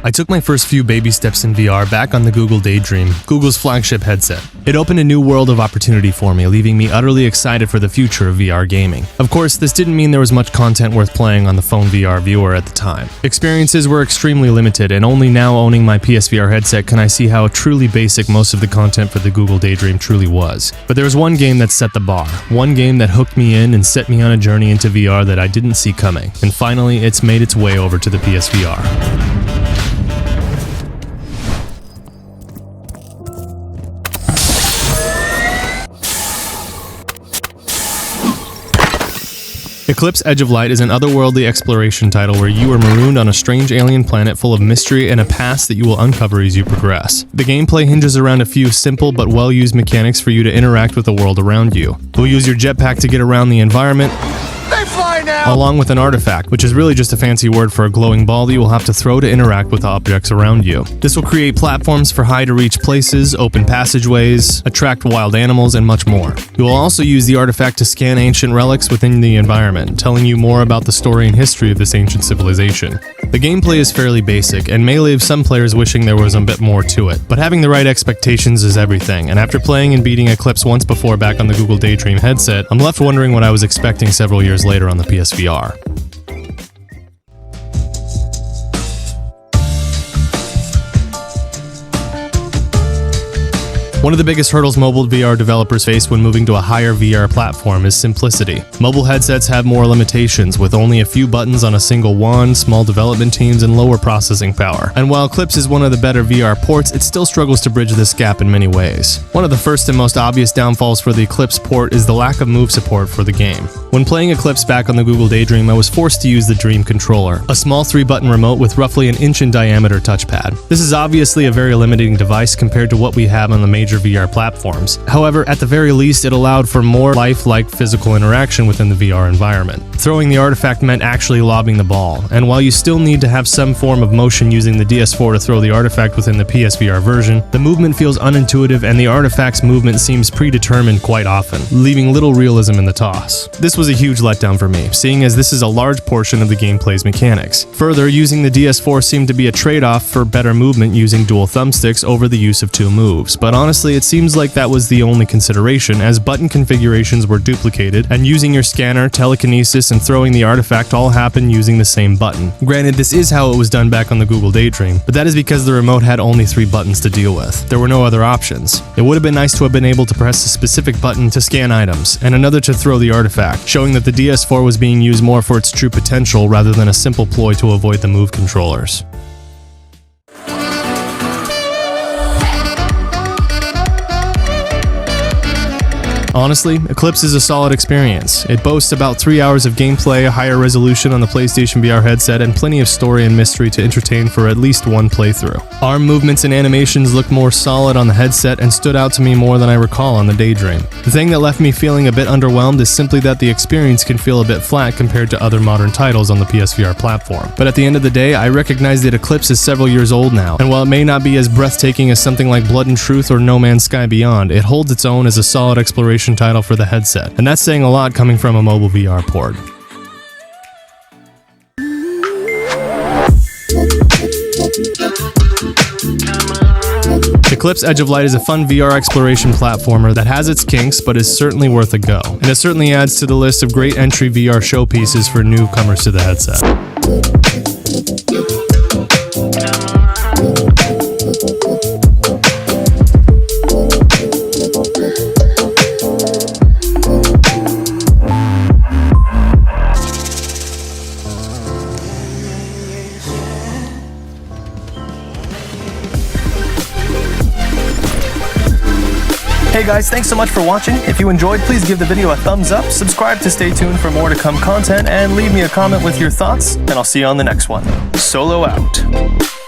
I took my first few baby steps in VR back on the Google Daydream, Google's flagship headset. It opened a new world of opportunity for me, leaving me utterly excited for the future of VR gaming. Of course, this didn't mean there was much content worth playing on the phone VR viewer at the time. Experiences were extremely limited, and only now owning my PSVR headset can I see how truly basic most of the content for the Google Daydream truly was. But there was one game that set the bar, one game that hooked me in and set me on a journey into VR that I didn't see coming, and finally it's made its way over to the PSVR. Eclipse: Edge of Light is an otherworldly exploration title where you are marooned on a strange alien planet full of mystery and a past that you will uncover as you progress. The gameplay hinges around a few simple but well-used mechanics for you to interact with the world around you. You'll use your jetpack to get around the environment, along with an artifact, which is really just a fancy word for a glowing ball that you will have to throw to interact with objects around you. This will create platforms for high-to-reach places, open passageways, attract wild animals, and much more. You will also use the artifact to scan ancient relics within the environment, telling you more about the story and history of this ancient civilization. The gameplay is fairly basic, and may leave some players wishing there was a bit more to it, but having the right expectations is everything, and after playing and beating Eclipse once before back on the Google Daydream headset, I'm left wondering what I was expecting several years later on the PSVR. One of the biggest hurdles mobile VR developers face when moving to a higher VR platform is simplicity. Mobile headsets have more limitations, with only a few buttons on a single wand, small development teams, and lower processing power. And while Eclipse is one of the better VR ports, it still struggles to bridge this gap in many ways. One of the first and most obvious downfalls for the Eclipse port is the lack of move support for the game. When playing Eclipse back on the Google Daydream, I was forced to use the Dream controller, a small 3-button remote with roughly an inch in diameter touchpad. This is obviously a very limiting device compared to what we have on the major VR platforms. However, at the very least, it allowed for more lifelike physical interaction within the VR environment. Throwing the artifact meant actually lobbing the ball, and while you still need to have some form of motion using the DS4 to throw the artifact within the PSVR version, the movement feels unintuitive and the artifact's movement seems predetermined quite often, leaving little realism in the toss. This was a huge letdown for me, seeing as this is a large portion of the gameplay's mechanics. Further, using the DS4 seemed to be a trade-off for better movement using dual thumbsticks over the use of 2 moves, but honestly it seems like that was the only consideration, as button configurations were duplicated, and using your scanner, telekinesis, and throwing the artifact all happened using the same button. Granted, this is how it was done back on the Google Daydream, but that is because the remote had only 3 buttons to deal with. There were no other options. It would have been nice to have been able to press a specific button to scan items, and another to throw the artifact, showing that the DS4 was being used more for its true potential rather than a simple ploy to avoid the move controllers. Honestly, Eclipse is a solid experience. It boasts about 3 hours of gameplay, a higher resolution on the PlayStation VR headset, and plenty of story and mystery to entertain for at least one playthrough. Arm movements and animations look more solid on the headset and stood out to me more than I recall on the Daydream. The thing that left me feeling a bit underwhelmed is simply that the experience can feel a bit flat compared to other modern titles on the PSVR platform. But at the end of the day, I recognize that Eclipse is several years old now, and while it may not be as breathtaking as something like Blood and Truth or No Man's Sky Beyond, it holds its own as a solid exploration title for the headset, and that's saying a lot coming from a mobile VR port. Eclipse: Edge of Light is a fun VR exploration platformer that has its kinks, but is certainly worth a go, and it certainly adds to the list of great entry VR showpieces for newcomers to the headset. Hey guys, thanks so much for watching. If you enjoyed, please give the video a thumbs up, subscribe to stay tuned for more to come content, and leave me a comment with your thoughts, and I'll see you on the next one. Solo out.